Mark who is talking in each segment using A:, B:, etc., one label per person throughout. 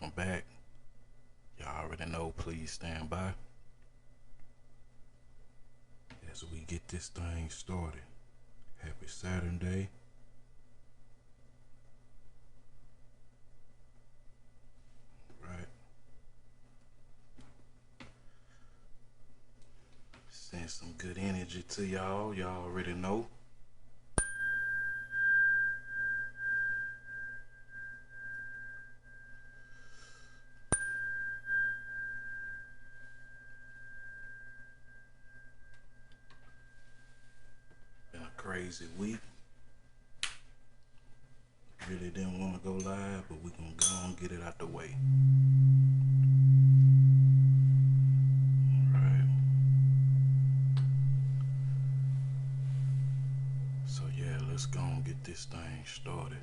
A: Welcome back. Y'all already know, please stand by as we get this thing started. Happy Saturday. Right. Send some good energy to y'all. Y'all already know. Been a crazy week. Really didn't want to go live, but we gonna go and get it out the way. Alright. So yeah, let's go and get this thing started.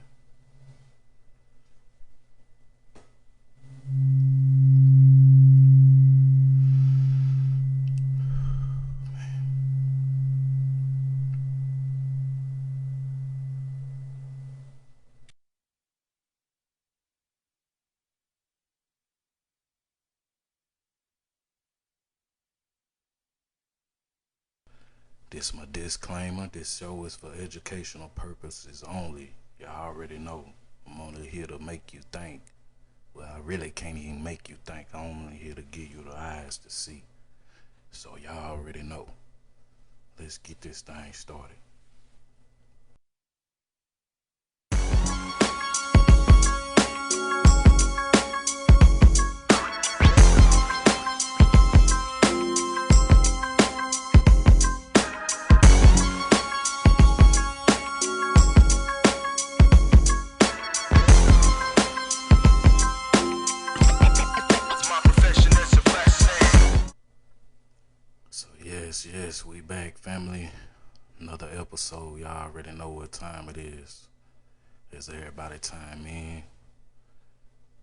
A: This my disclaimer. This show is for educational purposes only. Y'all already know. I'm only here to make you think. Well, I really can't even make you think. I'm only here to give you the eyes to see. So y'all already know. Let's get this thing started. Yes, we back, family. Another episode. Y'all already know what time it is. It's everybody time in.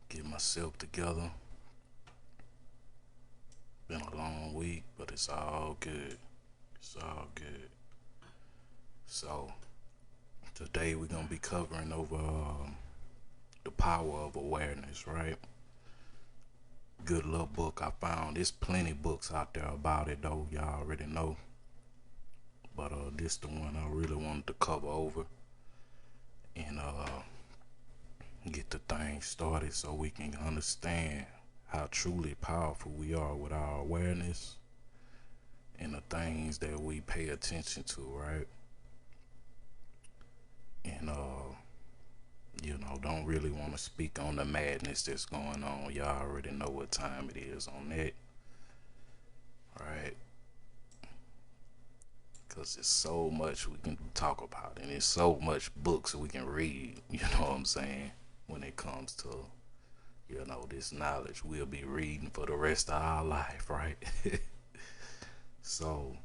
A: Get myself together. Been a long week, but it's all good. It's all good. So, today we're going to be covering over the power of awareness, right? Good little book I found. There's plenty books out there about it, though. Y'all already know. But this the one I really wanted to cover over and get the thing started so we can understand how truly powerful we are with our awareness and the things that we pay attention to, right? And don't really want to speak on the madness that's going on. Y'all already know what time it is on that, right? Because there's so much we can talk about, and there's so much books we can read, you know what I'm saying, when it comes to, this knowledge we'll be reading for the rest of our life, right? So,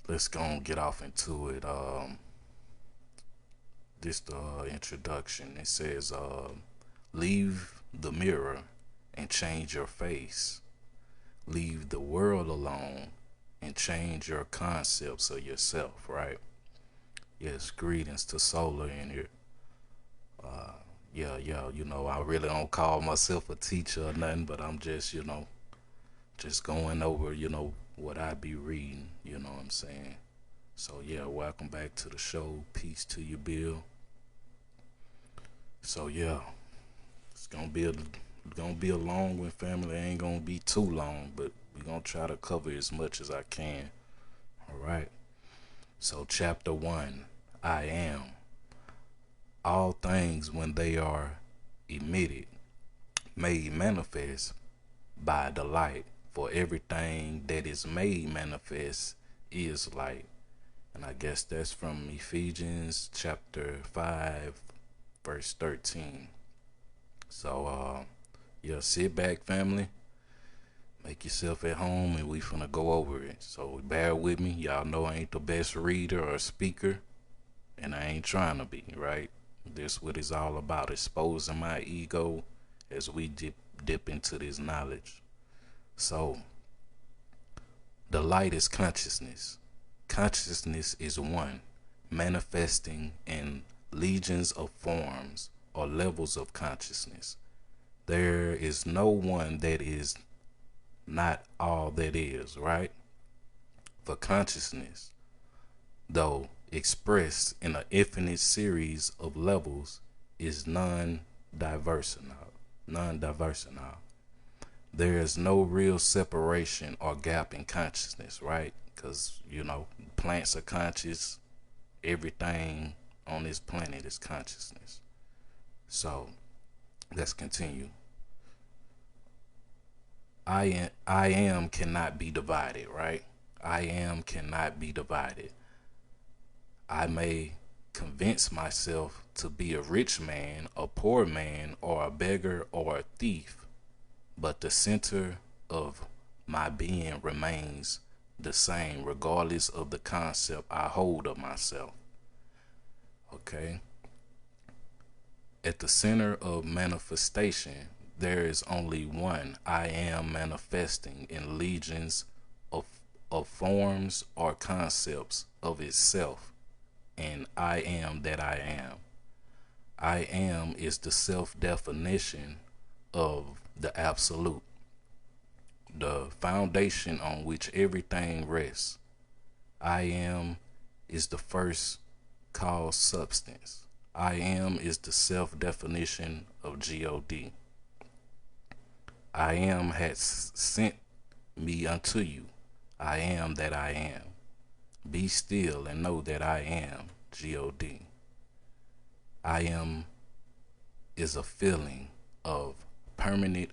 A: let's go and get off into it. This the introduction. It says, leave the mirror and change your face. Leave the world alone and change your concepts of yourself, right? Yes, greetings to Solar in here. I really don't call myself a teacher or nothing, but I'm just, just going over, what I be reading, you know what I'm saying? So yeah, welcome back to the show. Peace to you, Bill. So yeah, it's gonna be a long one, family. It ain't gonna be too long, but we're gonna try to cover as much as I can. Alright. So chapter 1, I am. All things when they are emitted, made manifest by the light, for everything that is made manifest is light. And I guess that's from Ephesians chapter 5, verse 13. So, sit back, family. Make yourself at home, and we finna go over it. So bear with me. Y'all know I ain't the best reader or speaker, and I ain't trying to be, right? This what it's all about, exposing my ego as we dip into this knowledge. So, the light is consciousness. Consciousness is one, manifesting in legions of forms or levels of consciousness. There is no one that is not all that is, right? For consciousness, though expressed in an infinite series of levels, is non-diversional. Non-diversional. There is no real separation or gap in consciousness, right? Because, plants are conscious. Everything on this planet is consciousness. So let's continue. I am cannot be divided, right? I am cannot be divided. I may convince myself to be a rich man, a poor man, or a beggar or a thief, but the center of my being remains the same regardless of the concept I hold of myself. Okay? At the center of manifestation, there is only one I am manifesting in legions of forms or concepts of itself, and I am that I am. I am is the self-definition of the absolute, the foundation on which everything rests. I am is the first cause substance. I am is the self-definition of God. I am has sent me unto you. I am that I am. Be still and know that I am God. I am is a feeling of permanent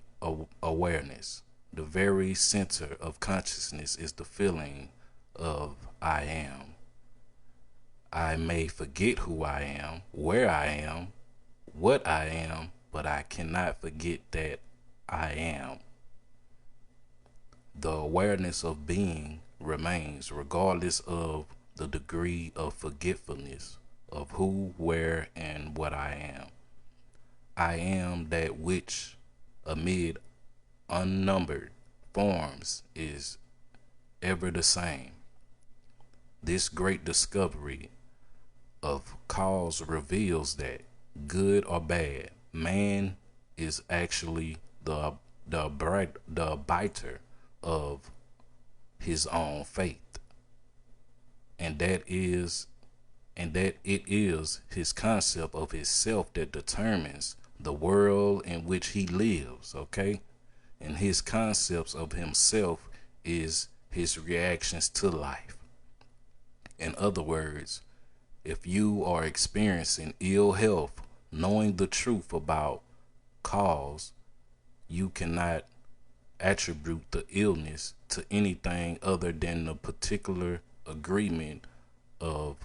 A: awareness. The very center of consciousness is the feeling of I am. I may forget who I am, where I am, what I am, but I cannot forget that I am. The awareness of being remains regardless of the degree of forgetfulness of who, where, and what I am. I am that which amid unnumbered forms is ever the same. This great discovery of cause reveals that, good or bad, man is actually the arbiter of his own fate, and that it is his concept of himself that determines the world in which he lives. Okay, and his concepts of himself is his reactions to life. In other words, if you are experiencing ill health, knowing the truth about cause, you cannot attribute the illness to anything other than the particular agreement of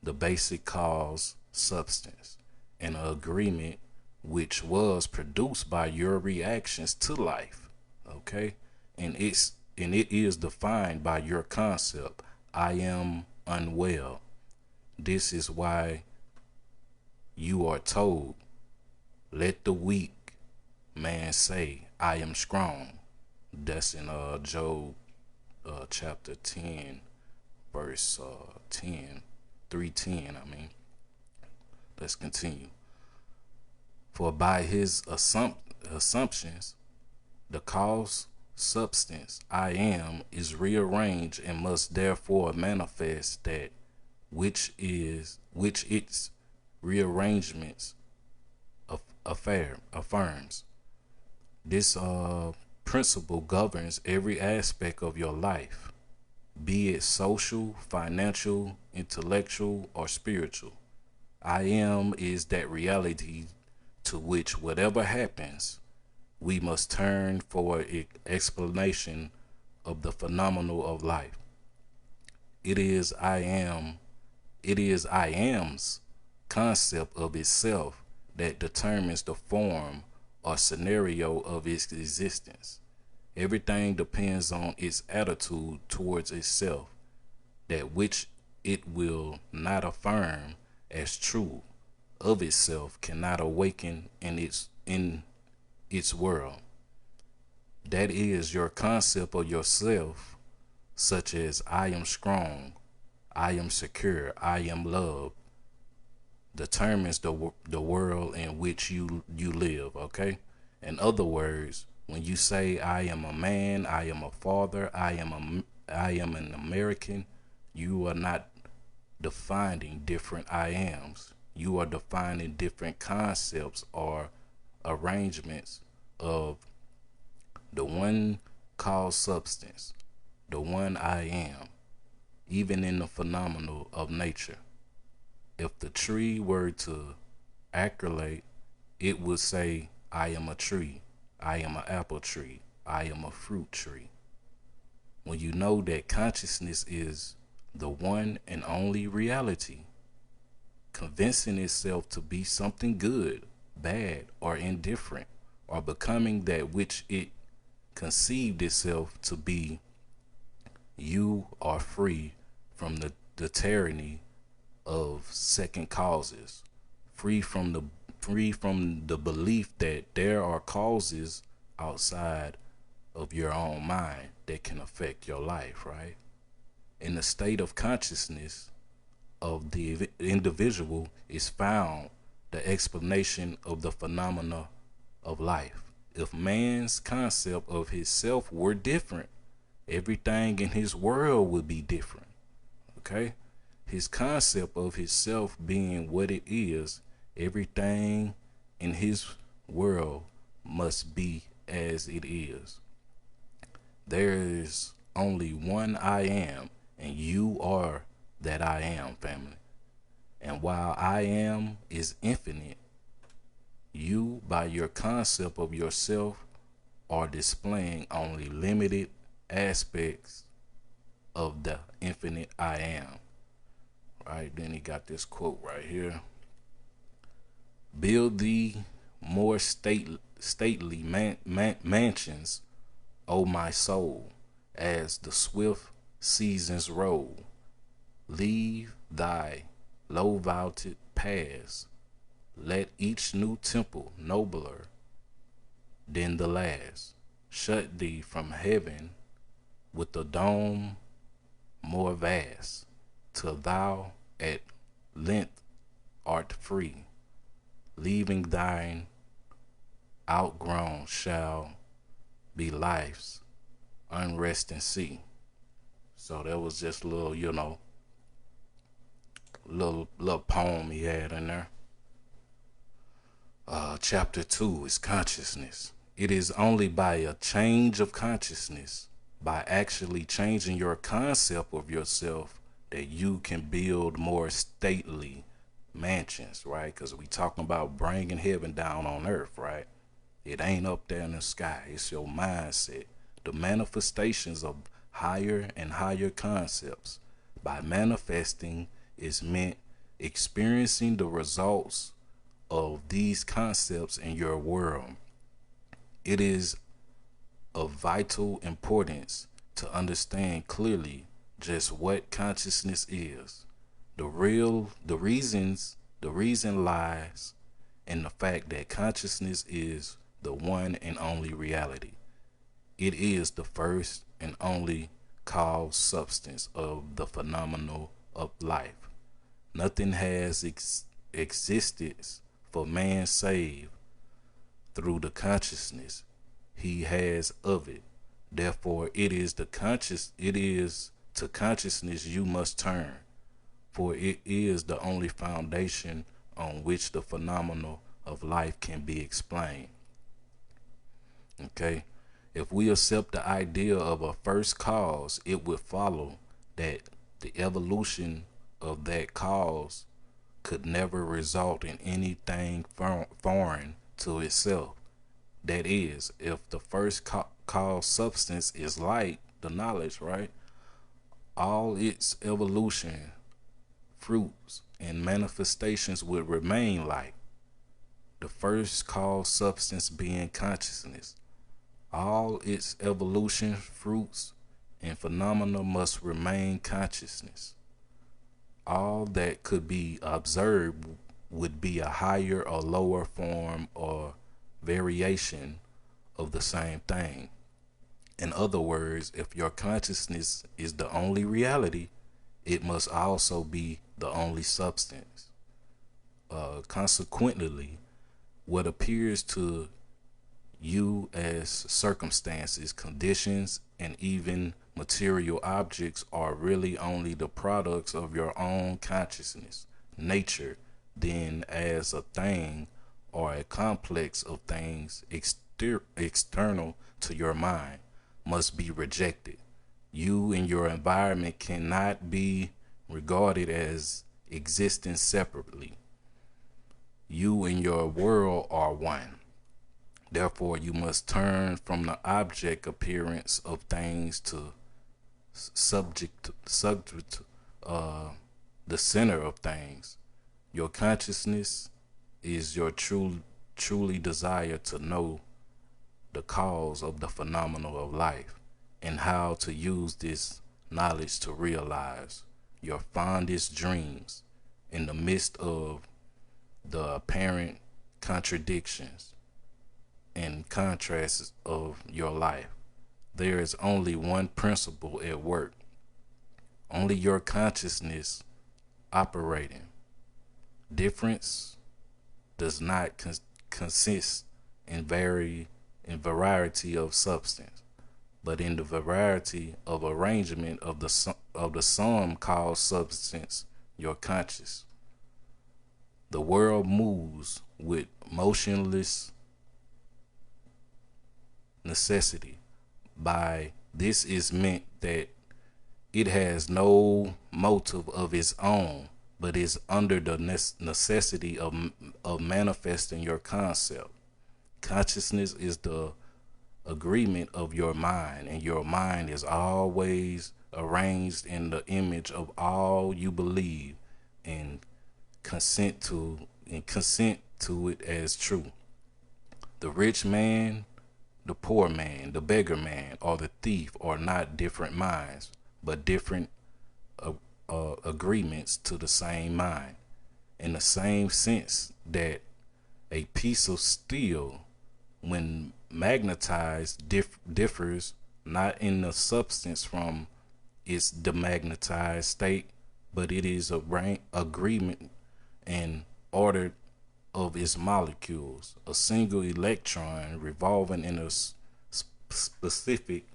A: the basic cause substance, an agreement which was produced by your reactions to life. Okay? And it is defined by your concept. I am unwell. This is why you are told, let the weak man say, I am strong. That's in Job chapter 10, verse 10, 3:10, I mean. Let's continue. For by his assumptions, the cause substance I am is rearranged and must therefore manifest that which its rearrangements affirms. This principle governs every aspect of your life, be it social, financial, intellectual, or spiritual. I am is that reality to which whatever happens, we must turn for an explanation of the phenomenal of life. It is I am's concept of itself that determines the form or scenario of its existence. Everything depends on its attitude towards itself, that which it will not affirm as true of itself cannot awaken in its world. That is your concept of yourself, such as I am strong, I am secure, I am loved, determines the world in which you live. Okay, In other words, when you say I am a man, I am a father, I am an American, you are not defining different I ams. You are defining different concepts or arrangements of the one called substance, the one I am, even in the phenomenal of nature. If the tree were to accolade, it would say, I am a tree, I am an apple tree, I am a fruit tree. When you know that consciousness is the one and only reality, convincing itself to be something good, bad, or indifferent, or becoming that which it conceived itself to be, you are free from the tyranny of second causes, free from the belief that there are causes outside of your own mind that can affect your life, right? In the state of consciousness of the individual is found the explanation of the phenomena of life. If man's concept of his self were different, everything in his world would be different. Okay? His concept of his self being what it is, everything in his world must be as it is. There is only one I am, and you are that I am, family. And while I am is infinite, you, by your concept of yourself, are displaying only limited aspects of the infinite I am. Right? Then he got this quote right here. Build thee more stately mansions, O my soul, as the swift seasons roll. Leave thy low-vaulted paths. Let each new temple nobler than the last shut thee from heaven with a dome more vast, till thou at length art free, leaving thine outgrown shall be life's unresting sea. So that was just a little, little poem he had in there. Chapter 2 is consciousness. It is only by a change of consciousness, by actually changing your concept of yourself, that you can build more stately mansions, right? Because we talking about bringing heaven down on earth, right? It ain't up there in the sky. It's your mindset. The manifestations of higher and higher concepts. By manifesting is meant experiencing the results of these concepts in your world. It is of vital importance to understand clearly just what consciousness is. The reason lies in the fact that consciousness is the one and only reality. It is the first and only cause substance of the phenomenal of life. Nothing has existence for man save through the consciousness he has of it. Therefore, it is to consciousness you must turn, for it is the only foundation on which the phenomenon of life can be explained. Okay? If we accept the idea of a first cause, it would follow that the evolution of that cause could never result in anything foreign to itself. That is, if the first cause substance is light, the knowledge, right? All its evolution, fruits, and manifestations would remain light. The first cause substance being consciousness. All its evolution, fruits, and phenomena must remain consciousness. All that could be observed would be a higher or lower form or variation of the same thing. In other words, if your consciousness is the only reality, it must also be the only substance. Consequently, what appears to You, as circumstances, conditions, and even material objects, are really only the products of your own consciousness, nature, then as a thing or a complex of things external to your mind, must be rejected. You and your environment cannot be regarded as existing separately. You and your world are one. Therefore, you must turn from the object appearance of things to subject, the center of things. Your consciousness is your truly desire to know the cause of the phenomenon of life and how to use this knowledge to realize your fondest dreams in the midst of the apparent contradictions and contrasts of your life. There is only one principle at work, only your consciousness operating. Difference does not consist in variety of substance, but in the variety of arrangement of the sum called substance, your conscious. The world moves with motionless necessity. By this is meant that it has no motive of its own, but is under the necessity of manifesting your concept. Consciousness is the agreement of your mind, and your mind is always arranged in the image of all you believe and consent to it as true. The rich man, the poor man, the beggar man, or the thief are not different minds, but different agreements to the same mind, in the same sense that a piece of steel, when magnetized, differs not in the substance from its demagnetized state, but it is a agreement and order of its molecules. A single electron revolving in a specific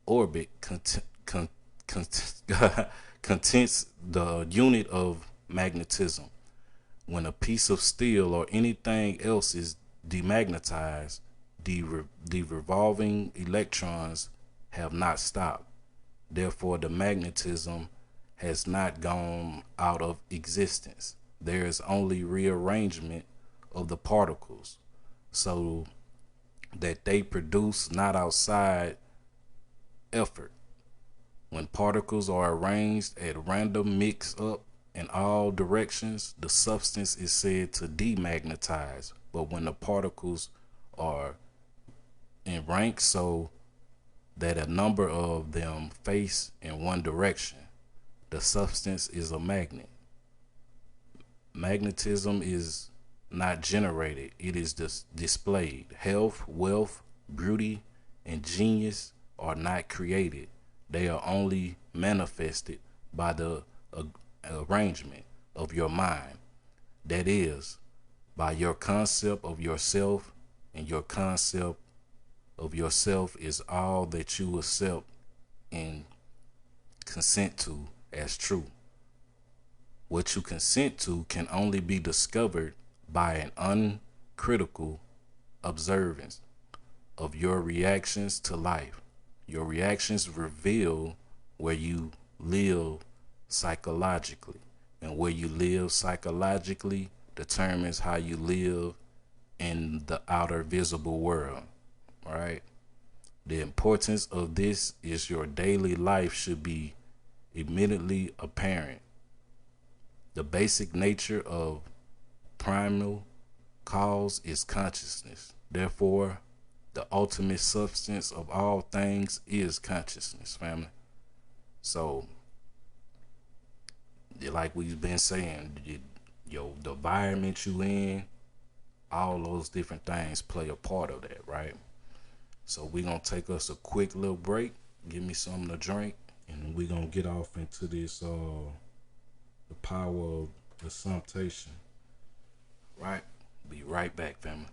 A: orbit contains the unit of magnetism. When a piece of steel or anything else is demagnetized, the revolving electrons have not stopped. Therefore, the magnetism has not gone out of existence. There is only rearrangement of the particles so that they produce not outside effort. When particles are arranged at random mix up in all directions, the substance is said to demagnetize. But when the particles are in rank so that a number of them face in one direction, the substance is a magnet. Magnetism is not generated, it is displayed. Health, wealth, beauty, and genius are not created. They are only manifested by the arrangement of your mind. That is, by your concept of yourself, and your concept of yourself is all that you accept and consent to as true. What you consent to can only be discovered by an uncritical observance of your reactions to life. Your reactions reveal where you live psychologically, and where you live psychologically determines how you live in the outer visible world, right? The importance of this is your daily life should be immediately apparent. The basic nature of primal cause is consciousness. Therefore, the ultimate substance of all things is consciousness, family. So, like we've been saying, the environment you in, all those different things play a part of that, right? So we're gonna take us a quick little break, give me something to drink, and we're gonna get off into this the power of the sumptation. Right? Be right back, family.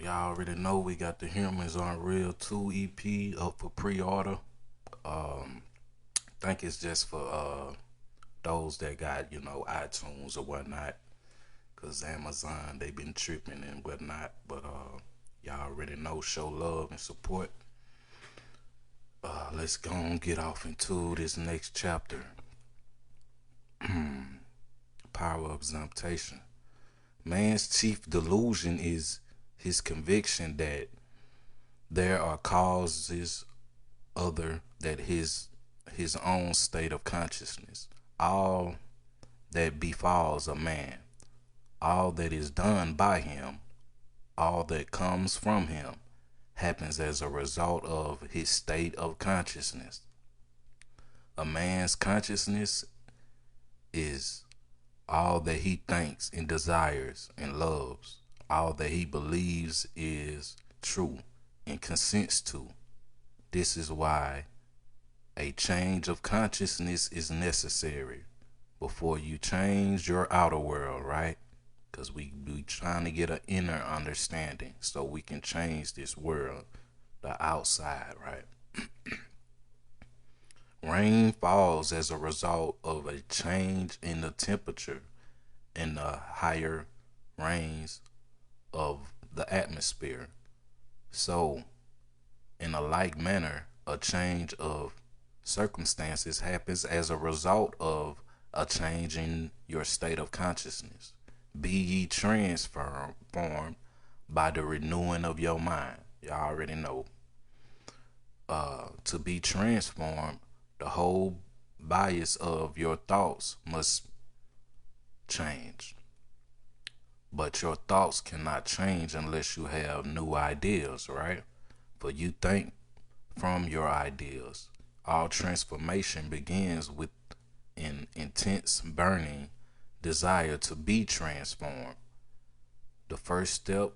A: y'all already know we got the Humans on Real 2 EP up for pre-order. Think it's just for those that got, iTunes or whatnot. Cause Amazon, they been tripping and whatnot. But y'all already know, show love and support. Let's go and get off into this next chapter. Power of temptation. Man's chief delusion is his conviction that there are causes other than his own state of consciousness. All that befalls a man, all that is done by him, all that comes from him, happens as a result of his state of consciousness. A man's consciousness is all that he thinks and desires and loves, all that he believes is true and consents to. This is why a change of consciousness is necessary before you change your outer world, right? Because we trying to get an inner understanding so we can change this world, the outside, right? Rain falls as a result of a change in the temperature in the higher range of the atmosphere. So, in a like manner, a change of circumstances happens as a result of a change in your state of consciousness. Be ye transformed by the renewing of your mind. Y'all already know. To be transformed, the whole bias of your thoughts must change. But your thoughts cannot change unless you have new ideas, right? For you think from your ideas. All transformation begins with an intense burning desire to be transformed. The first step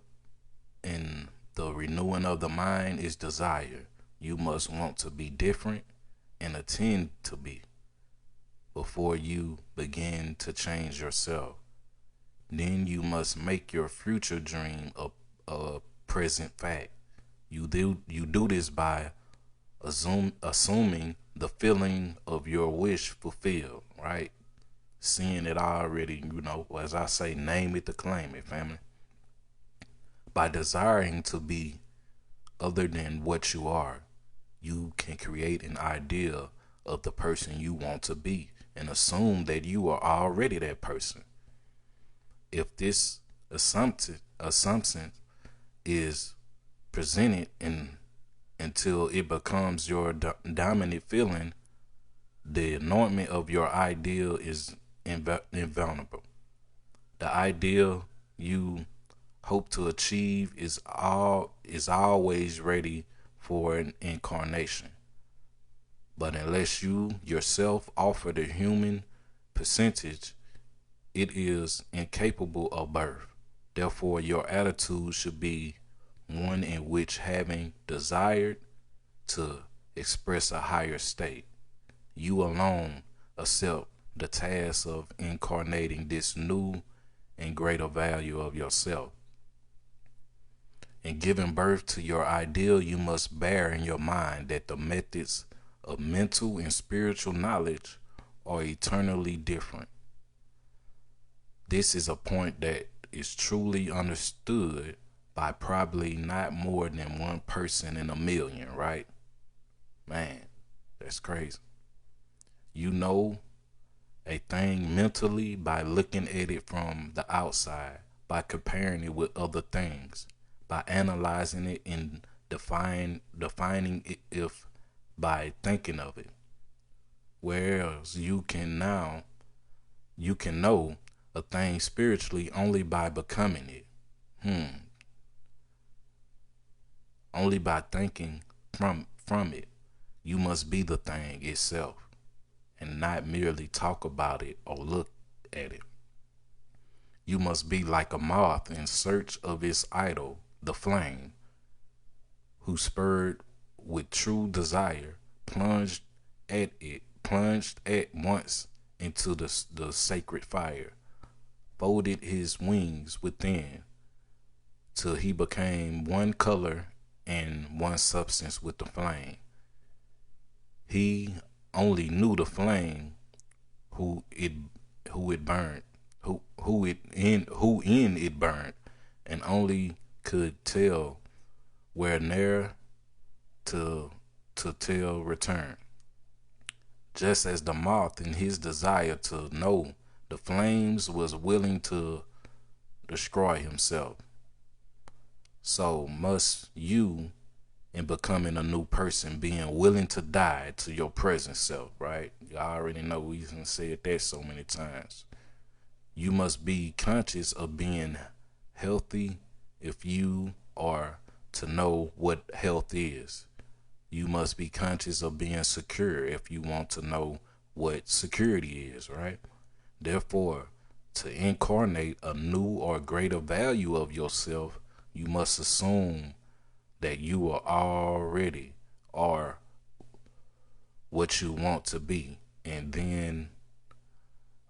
A: in the renewing of the mind is desire. You must want to be different and attend to be before you begin to change yourself. Then you must make your future dream a present fact. You do this by assuming the feeling of your wish fulfilled, right? Seeing it already, as I say, name it to claim it, family. By desiring to be other than what you are, you can create an idea of the person you want to be and assume that you are already that person. If this assumption is presented until it becomes your dominant feeling, the anointment of your ideal is invulnerable. The ideal you hope to achieve is always ready for an incarnation. But unless you yourself offer the human percentage, it is incapable of birth. Therefore, your attitude should be one in which, having desired to express a higher state, you alone accept the task of incarnating this new and greater value of yourself. In giving birth to your ideal, you must bear in your mind that the methods of mental and spiritual knowledge are eternally different. This is a point that is truly understood by probably not more than one person in a million, right? Man, that's crazy. You know a thing mentally by looking at it from the outside, by comparing it with other things, by analyzing it and defining it if by thinking of it. Whereas you can know a thing spiritually only by becoming it. Only by thinking from it. You must be the thing itself and not merely talk about it or look at it. You must be like a moth in search of its idol, the flame, who spurred with true desire, plunged at once into the sacred fire, folded his wings within, till he became one color and one substance with the flame. He only knew the flame who it who it burned, who in it burned, and only could tell where ne'er to tell return. Just as the moth in his desire to know the flames was willing to destroy himself, so must you in becoming a new person, being willing to die to your present self, right? Y'all already know we have said that so many times. You must be conscious of being healthy if you are to know what health is. You must be conscious of being secure if you want to know what security is, right? Therefore, to incarnate a new or greater value of yourself, you must assume that you are already are what you want to be, and then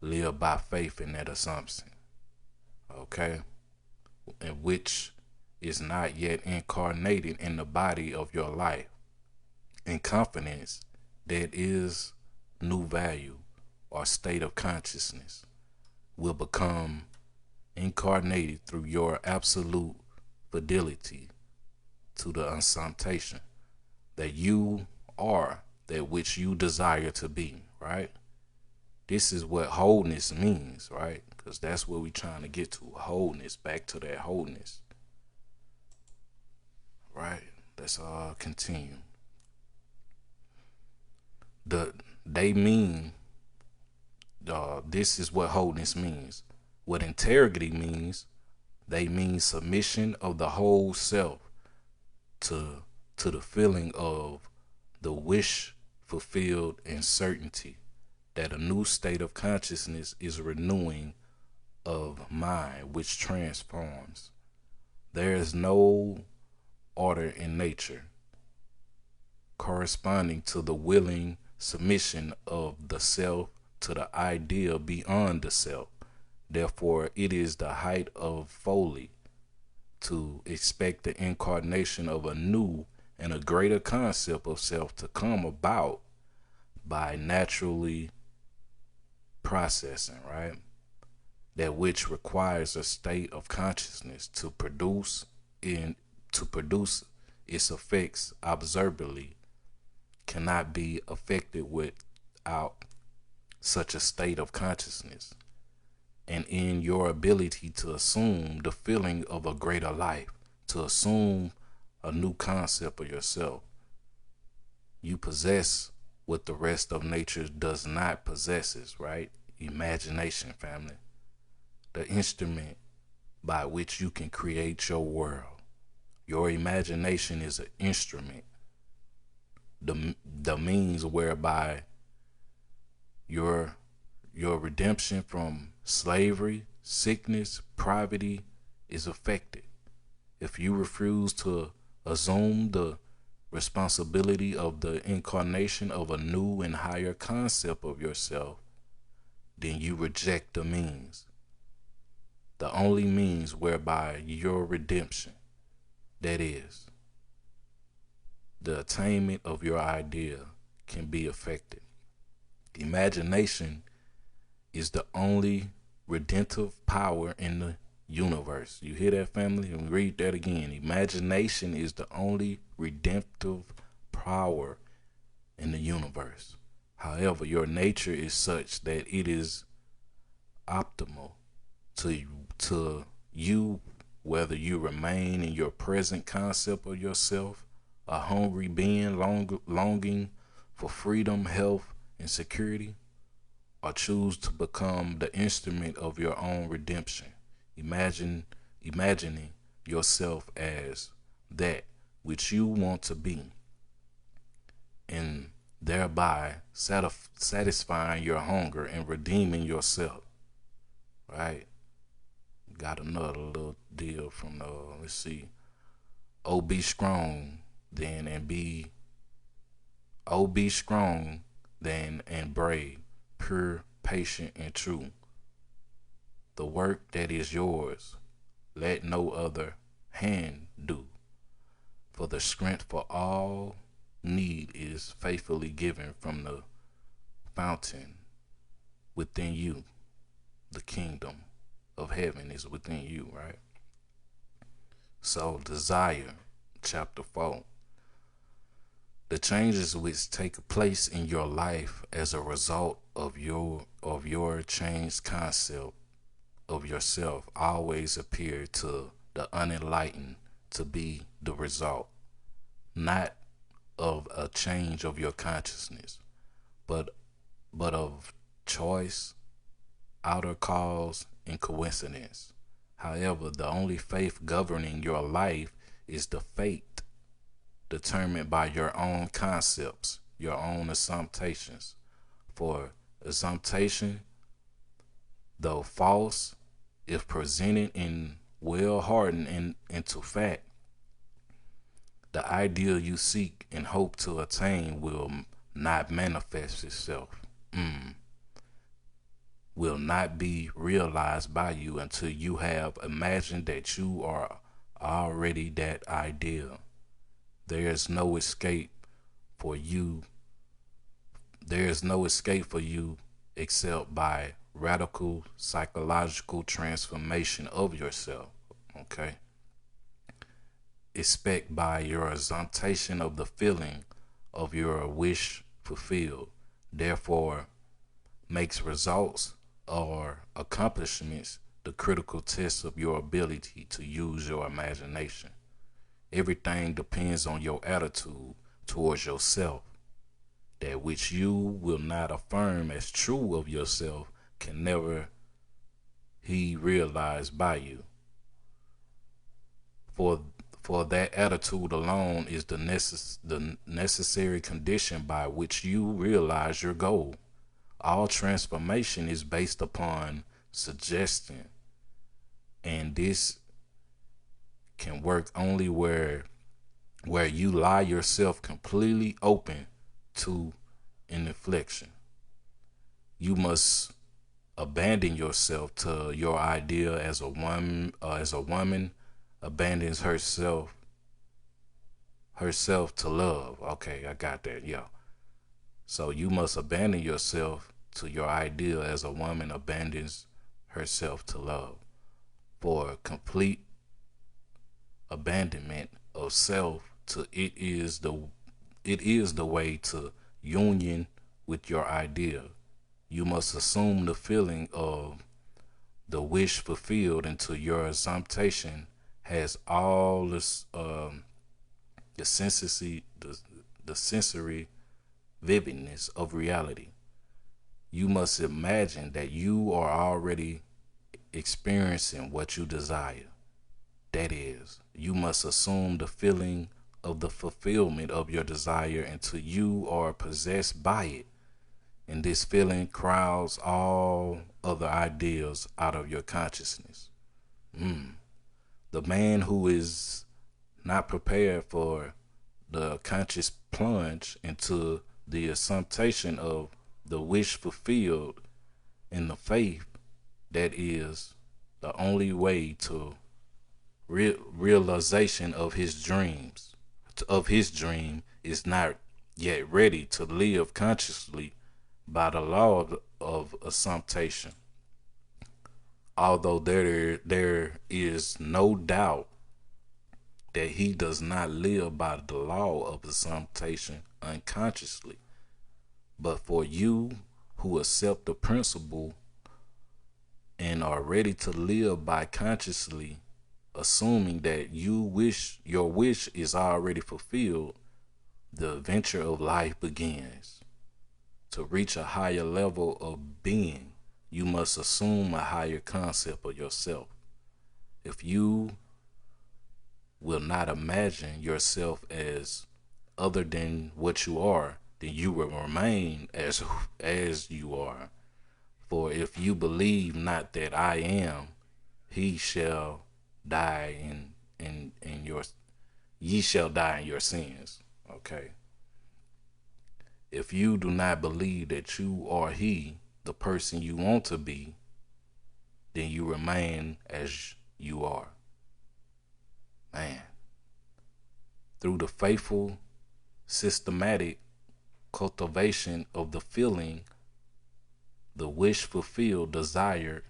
A: live by faith in that assumption, okay? And which is not yet incarnated in the body of your life. In confidence, that is new value or state of consciousness will become incarnated through your absolute fidelity to the assumption that you are that which you desire to be, right? This is what wholeness means, right? Because that's where we're trying to get to, wholeness, back to that wholeness, right? Let's continue. They mean, this is what wholeness means. What integrity means, they mean submission of the whole self to the feeling of the wish fulfilled and certainty that a new state of consciousness is renewing of mind which transforms. There is no order in nature corresponding to the willing submission of the self to the ideal beyond the self. Therefore, it is the height of folly to expect the incarnation of a new and a greater concept of self to come about by naturally processing, right? That which requires a state of consciousness to produce its effects observably cannot be affected without such a state of consciousness. And in your ability to assume the feeling of a greater life, to assume a new concept of yourself, you possess what the rest of nature does not possesses, right? Imagination, family. The instrument by which you can create your world. Your imagination is an instrument. The means whereby your redemption from slavery, sickness, poverty is affected. If you refuse to assume the responsibility of the incarnation of a new and higher concept of yourself, then you reject the means. The only means whereby your redemption, that is, the attainment of your idea, can be affected. Imagination is the only redemptive power in the universe. You hear that, family? And read that again. Imagination is the only redemptive power in the universe. However, your nature is such that it is optimal to you, whether you remain in your present concept of yourself, a hungry being longing for freedom, health, and security, or choose to become the instrument of your own redemption, imagining yourself as that which you want to be, and thereby satisfying your hunger and redeeming yourself, right? Got another little deal from let's see, O.B. Strong then and be O.B. Strong then and brave, pure, patient, and true. The work that is yours, let no other hand do. For the strength for all need is faithfully given from the fountain within you. The kingdom of heaven is within you, right? So, desire, chapter 4. The changes which take place in your life as a result of your changed concept of yourself always appear to the unenlightened to be the result, not of a change of your consciousness, but of choice, outer cause, and coincidence. However, the only faith governing your life is the fate determined by your own concepts, your own assumptions. For assumption, though false, if presented in well hardened into fact, the ideal you seek and hope to attain will not manifest itself, will not be realized by you until you have imagined that you are already that ideal. There is no escape for you. There is no escape for you except by radical psychological transformation of yourself. Okay? Expect by your assumption of the feeling of your wish fulfilled. Therefore, makes results or accomplishments the critical test of your ability to use your imagination. Everything depends on your attitude towards yourself. That which you will not affirm as true of yourself can never be realized by you. For that attitude alone is the necessary condition by which you realize your goal. All transformation is based upon suggestion, and this can work only where you lie yourself completely open to an inflection. You must abandon yourself to your idea as a woman abandons herself to love. Okay, I got that. Yeah. So you must abandon yourself to your ideal as a woman abandons herself to love. For complete abandonment of self to it is the way to union with your ideal. You must assume the feeling of the wish fulfilled until your assumption has all this the sensory vividness of reality. You must imagine that you are already experiencing what you desire. That is, you must assume the feeling of the fulfillment of your desire until you are possessed by it. And this feeling crowds all other ideas out of your consciousness. The man who is not prepared for the conscious plunge into the assumption of the wish fulfilled in the faith that is the only way to realization of his dream is not yet ready to live consciously by the law of assumption. Although there is no doubt that he does not live by the law of assumption unconsciously. But for you who accept the principle and are ready to live by consciously assuming that your wish is already fulfilled, the adventure of life begins. To reach a higher level of being, you must assume a higher concept of yourself. If you will not imagine yourself as other than what you are, then you will remain as you are. For if you believe not that I am, he shall die in your ye shall die in your sins. Okay. If you do not believe that you are he, the person you want to be, then you remain as you are. Man, through the faithful, systematic cultivation of the feeling, the wish fulfilled, desired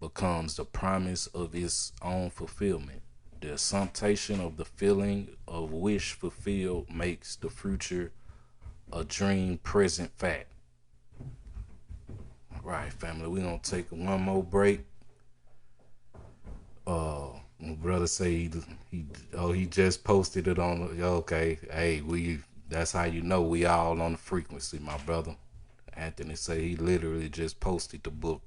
A: becomes the promise of its own fulfillment. The assumption of the feeling of wish fulfilled makes the future a dream present fact. All right, family, we're gonna take one more break. My brother say he just posted it on. Okay, hey, that's how you know we all on the frequency, my brother. Anthony say he literally just posted the book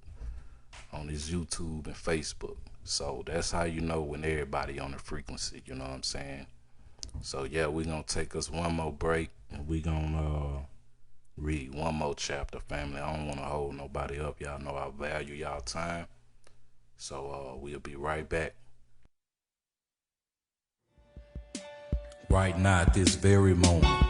A: on his YouTube and Facebook. So that's how you know when everybody on the frequency, you know what I'm saying? So yeah, we're gonna take us one more break and we gonna read one more chapter, family. I don't wanna hold nobody up. Y'all know I value y'all time. So we'll be right back. Right now, at this very moment,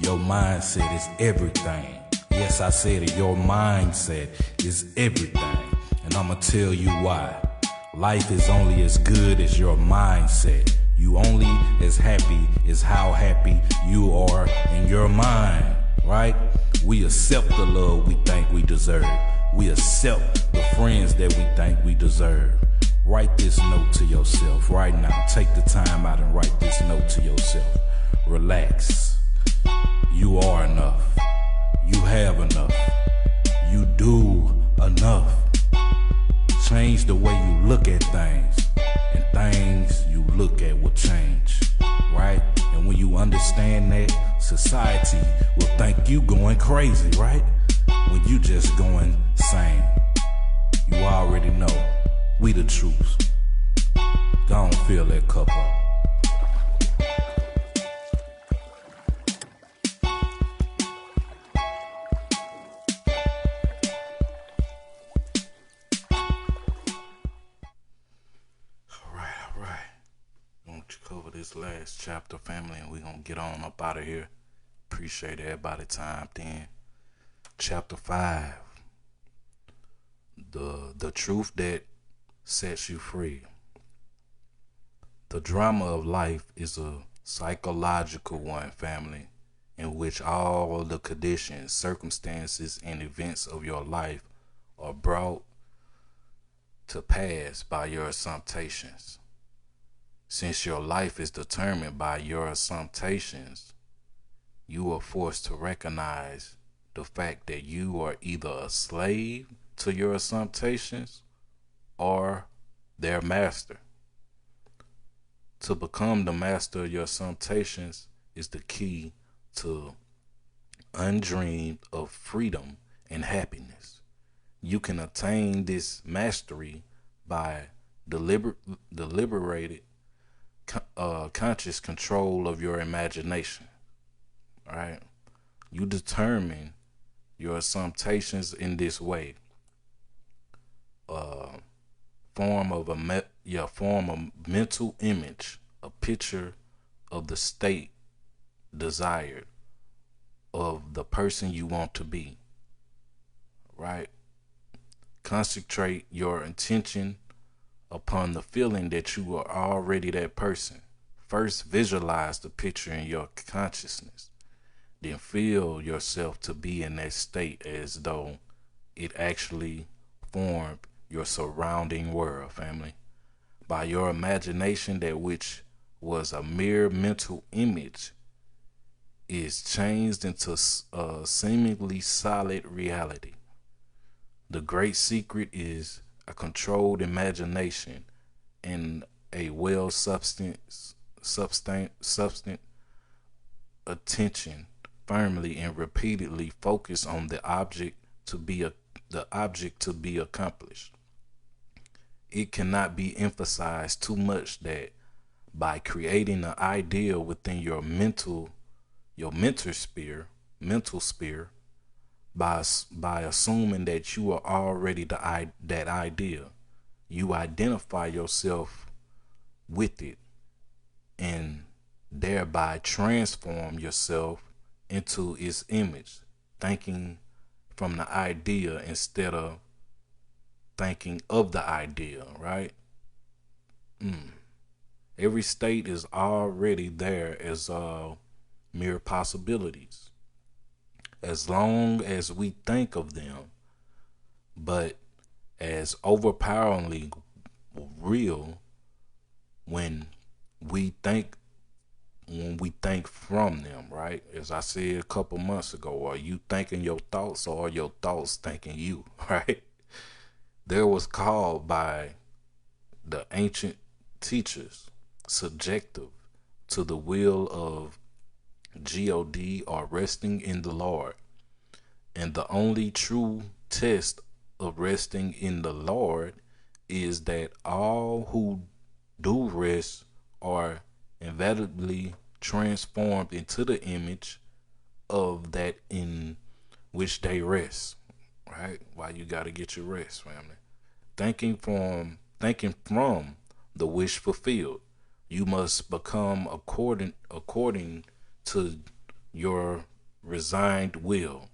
A: your mindset is everything. Yes, I said it, your mindset is everything. And I'ma tell you why. Life is only as good as your mindset. You only as happy as how happy you are in your mind, right? We accept the love we think we deserve. We accept the friends that we think we deserve. Write this note to yourself right now. Take the time out and write this note to yourself. Relax. You are enough. You have enough. You do enough. Change the way you look at things, and things you look at will change, right? And when you understand that, society will think you going crazy, right? When you just going sane. You already know, we the truth. Don't fill that cup up. Cover this last chapter, family, and we're gonna get on up out of here. Appreciate everybody time in. Chapter 5. The truth that sets you free. The drama of life is a psychological one, family, in which all the conditions, circumstances, and events of your life are brought to pass by your assumptions. Since your life is determined by your assumptions, you are forced to recognize the fact that you are either a slave to your assumptions or their master. To become the master of your assumptions is the key to undreamed of freedom and happiness. You can attain this mastery by deliberated conscious control of your imagination. All right, you determine your assumptions in this way. Form a mental image, a picture of the state desired of the person you want to be. Right? Concentrate your attention upon the feeling that you are already that person. First, visualize the picture in your consciousness. Then feel yourself to be in that state as though it actually formed your surrounding world, family. By your imagination, that which was a mere mental image is changed into a seemingly solid reality. The great secret is a controlled imagination and a well substance attention firmly and repeatedly focus on the object to be accomplished. It cannot be emphasized too much that by creating an ideal within your mental sphere, by assuming that you are already that idea, you identify yourself with it and thereby transform yourself into its image, thinking from the idea instead of thinking of the idea, right? Every state is already there as mere possibilities, as long as we think of them, but as overpoweringly real when we think from them, right? As I said a couple months ago, are you thinking your thoughts or are your thoughts thinking you, right? There was called by the ancient teachers subjective to the will of God or resting in the Lord. And the only true test of resting in the Lord is that all who do rest are inevitably transformed into the image of that in which they rest. Right? Why you gotta get your rest, family. Thinking from the wish fulfilled. You must become according to your resigned will.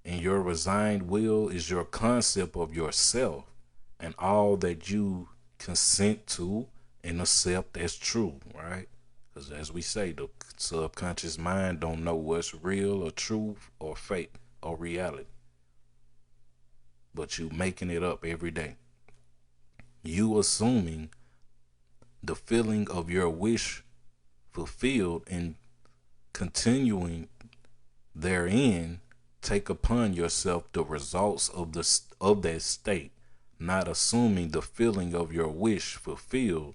A: And your resigned will is your concept of yourself and all that you consent to and accept as true, right? Because as we say, the subconscious mind don't know what's real or truth or fake or reality, but you making it up every day. You assuming the feeling of your wish fulfilled and continuing therein, take upon yourself the results of that state, not assuming the feeling of your wish fulfilled.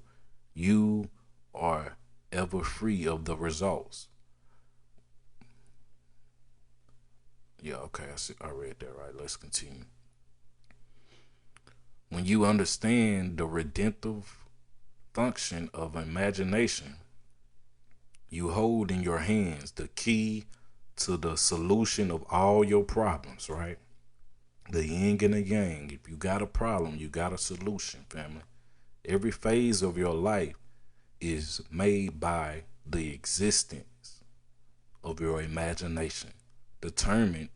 A: You are ever free of the results. Yeah, okay, I read that right. Let's continue. When you understand the redemptive function of imagination, you hold in your hands the key to the solution of all your problems, right? The yin and the yang. If you got a problem, you got a solution, family. Every phase of your life is made by the existence of your imagination. Determined,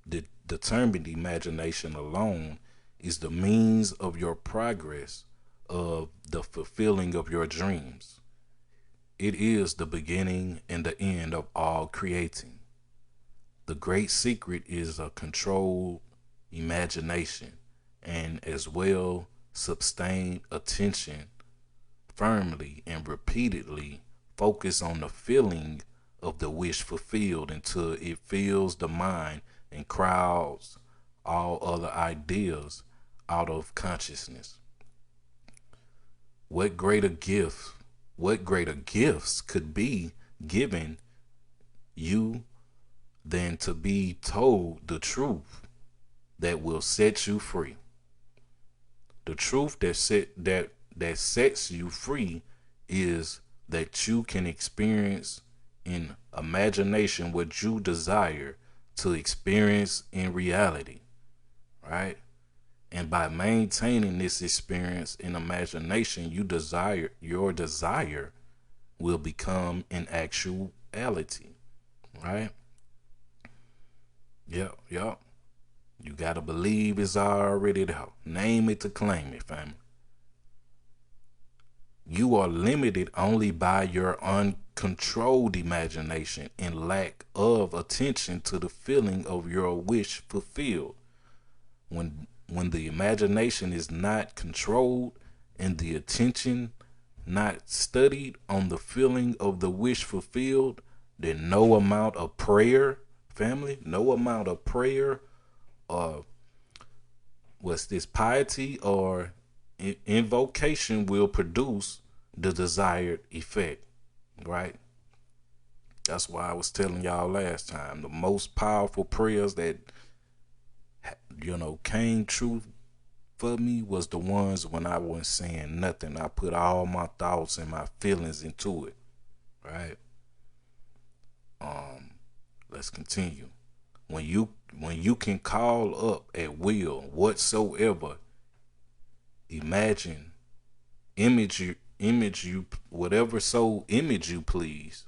A: the determined imagination alone is the means of your progress of the fulfilling of your dreams. It is the beginning and the end of all creating. The great secret is a controlled imagination and as well sustained attention firmly and repeatedly focus on the feeling of the wish fulfilled until it fills the mind and crowds all other ideas out of consciousness. What greater gift, what greater gifts could be given you than to be told the truth that will set you free? The truth that sets you free is that you can experience in imagination what you desire to experience in reality, right? And by maintaining this experience in imagination, your desire will become an actuality, right? Yep, yep. You gotta believe it's already there. Name it to claim it, family. You are limited only by your uncontrolled imagination and lack of attention to the feeling of your wish fulfilled. When the imagination is not controlled and the attention not studied on the feeling of the wish fulfilled, then no amount of prayer, family, no amount of prayer or what's this piety or invocation will produce the desired effect, right? That's why I was telling y'all last time the most powerful prayers that came true for me was the ones when I wasn't saying nothing. I put all my thoughts and my feelings into it, right? Let's continue. When you can call up at will whatsoever, imagine, image you whatever soul image you please.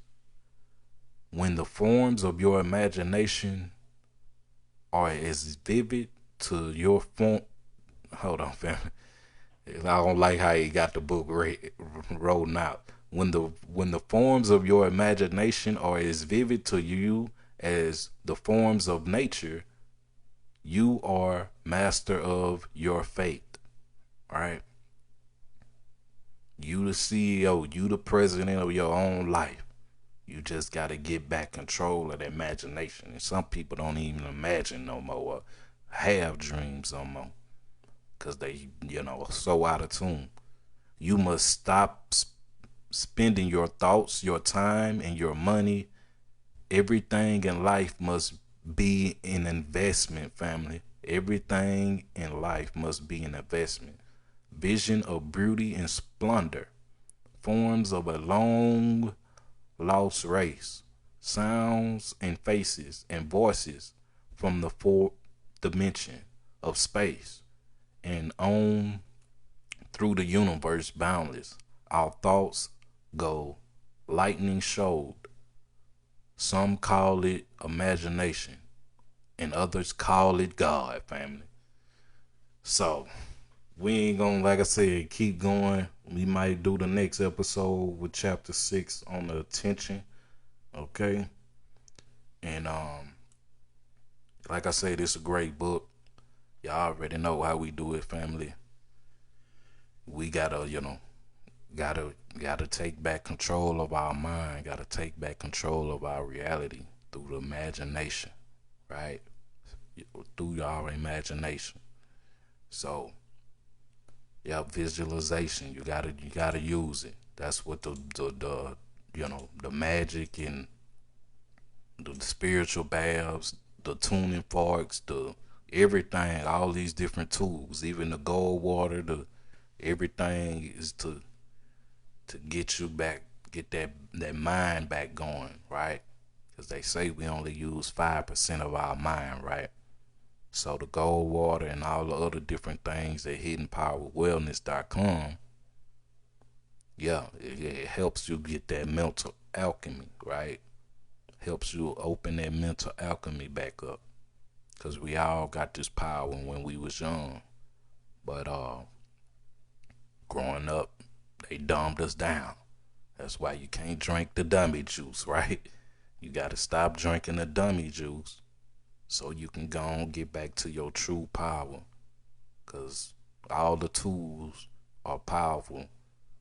A: When the forms of your imagination are as vivid to your form, hold on, family, I don't like how he got the book rolling out. When the forms of your imagination are as vivid to you as the forms of nature, you are master of your fate. Right? You the CEO, you the president of your own life. You just got to get back control of the imagination. And some people don't even imagine no more or have dreams no more because they, are so out of tune. You must stop spending your thoughts, your time, and your money. Everything in life must be an investment, family. Everything in life must be an investment. Vision of beauty and splendor, forms of a long lost race, sounds and faces and voices from the fourth dimension of space and on through the universe boundless. Our thoughts go lightning showed. Some call it imagination, and others call it God, family. So, we ain't gonna, like I said, keep going. We might do the next episode with chapter 6 on the attention. Okay? And like I said, it's a great book. Y'all already know how we do it, family. We gotta, gotta take back control of our mind, gotta take back control of our reality through the imagination, right? Through our imagination. So, yeah, visualization. You gotta use it. That's what the the magic and the spiritual baths, the tuning forks, the everything, all these different tools, even the gold water, the everything is to get you back, get that mind back going, right? Because they say we only use 5% of our mind, right? So the gold water and all the other different things that hiddenpowerwellness.com, yeah, it helps you get that mental alchemy, right? Helps you open that mental alchemy back up. Cause we all got this power when we was young, but growing up, they dumbed us down. That's why you can't drink the dummy juice, right? You gotta stop drinking the dummy juice so you can go and get back to your true power. Cause all the tools are powerful,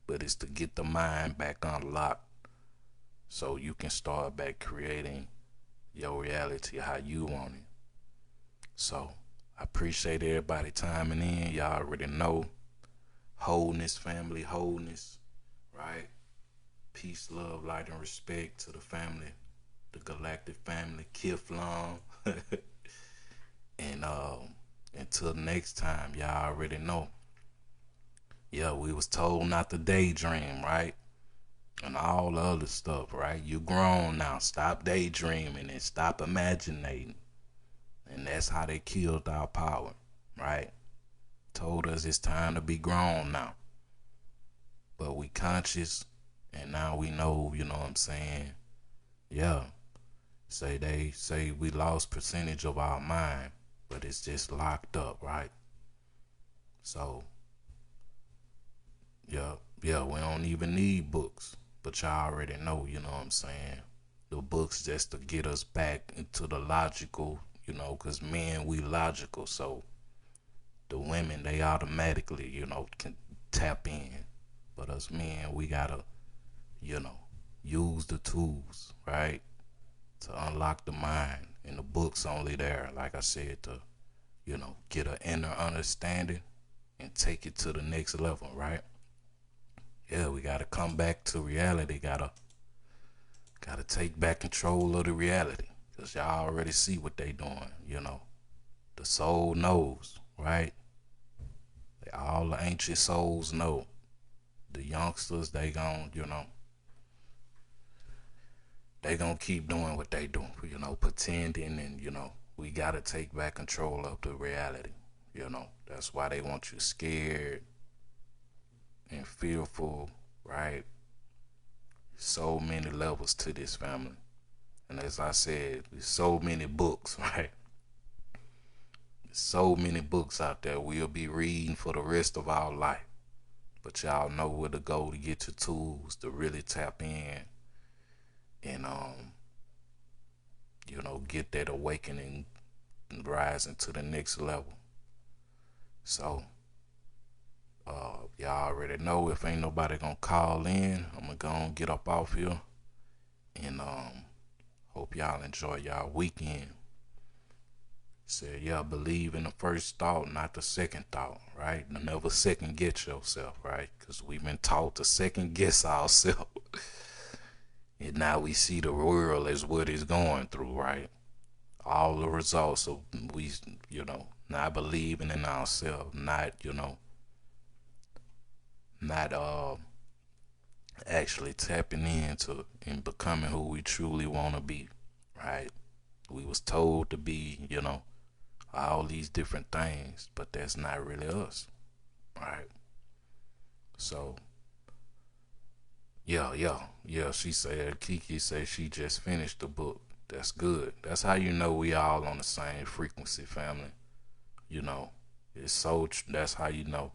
A: but it's to get the mind back unlocked so you can start back creating your reality how you want it. So I appreciate everybody timing in. Y'all already know. Wholeness, family, wholeness, right? Peace, love, light, and respect to the family, the Galactic family, Kif Long. And until next time, y'all already know. Yeah, we was told not to daydream, right? And all the other stuff, right? You grown now. Stop daydreaming and stop imagining. And that's how they killed our power, right? Told us it's time to be grown now. But we conscious and now we know, you know what I'm saying? Yeah. They say we lost percentage of our mind, but it's just locked up, right? So yeah, we don't even need books. But y'all already know, you know what I'm saying? The books just to get us back into the logical, because men, we logical. So the women, they automatically, can tap in. But us men, we gotta, you know, use the tools, right? To unlock the mind. And the book's only there, like I said, to, get an inner understanding and take it to the next level, right? Yeah, we gotta come back to reality. Gotta take back control of the reality. Cause y'all already see what they doing. The soul knows, right? All the ancient souls know. The youngsters, they gonna keep doing what they do, pretending, and we gotta take back control of the reality. That's why they want you scared and fearful, right? So many levels to this, family. And as I said, there's so many books, right? There's so many books out there we'll be reading for the rest of our life. But y'all know where to go to get your tools to really tap in and get that awakening and rising to the next level. So y'all already know if ain't nobody gonna call in, I'm gonna go and get up off here and hope y'all enjoy y'all weekend. Said, yeah, believe in the first thought, not the second thought, right? Never second guess yourself, right? Because we've been taught to second guess ourselves. And now we see the world as what it's going through, right? All the results of we, not believing in ourselves, not actually tapping into and becoming who we truly want to be, right? We was told to be, all these different things, but that's not really us, right? So, yeah. She said, Kiki said she just finished the book. That's good. That's how you know we all on the same frequency, family. It's so. That's how you know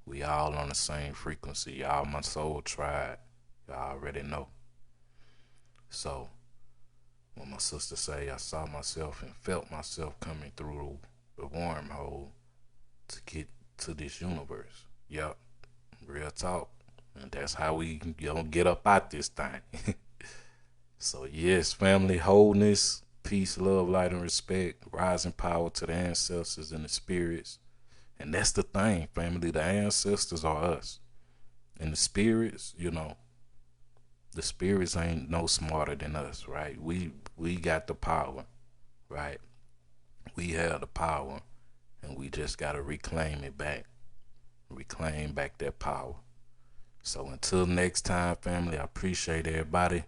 A: we all on the same frequency. Y'all, my soul tribe. Y'all already know. So, when my sister say, I saw myself and felt myself coming through the wormhole to get to this universe. Yup, real talk. And that's how we get up out this thing. So yes, family, wholeness, peace, love, light, and respect, rising power to the ancestors and the spirits. And that's the thing, family. The ancestors are us. And the spirits, the spirits ain't no smarter than us, right? We got the power, right? We have the power, and we just gotta reclaim it back. Reclaim back that power. So until next time, family, I appreciate everybody.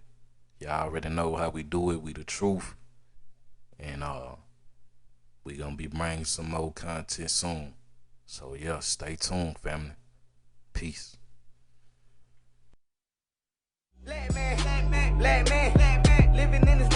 A: Y'all already know how we do it. We the truth. And we gonna be bringing some more content soon. So yeah, stay tuned, family. Peace.
B: Black man, living in this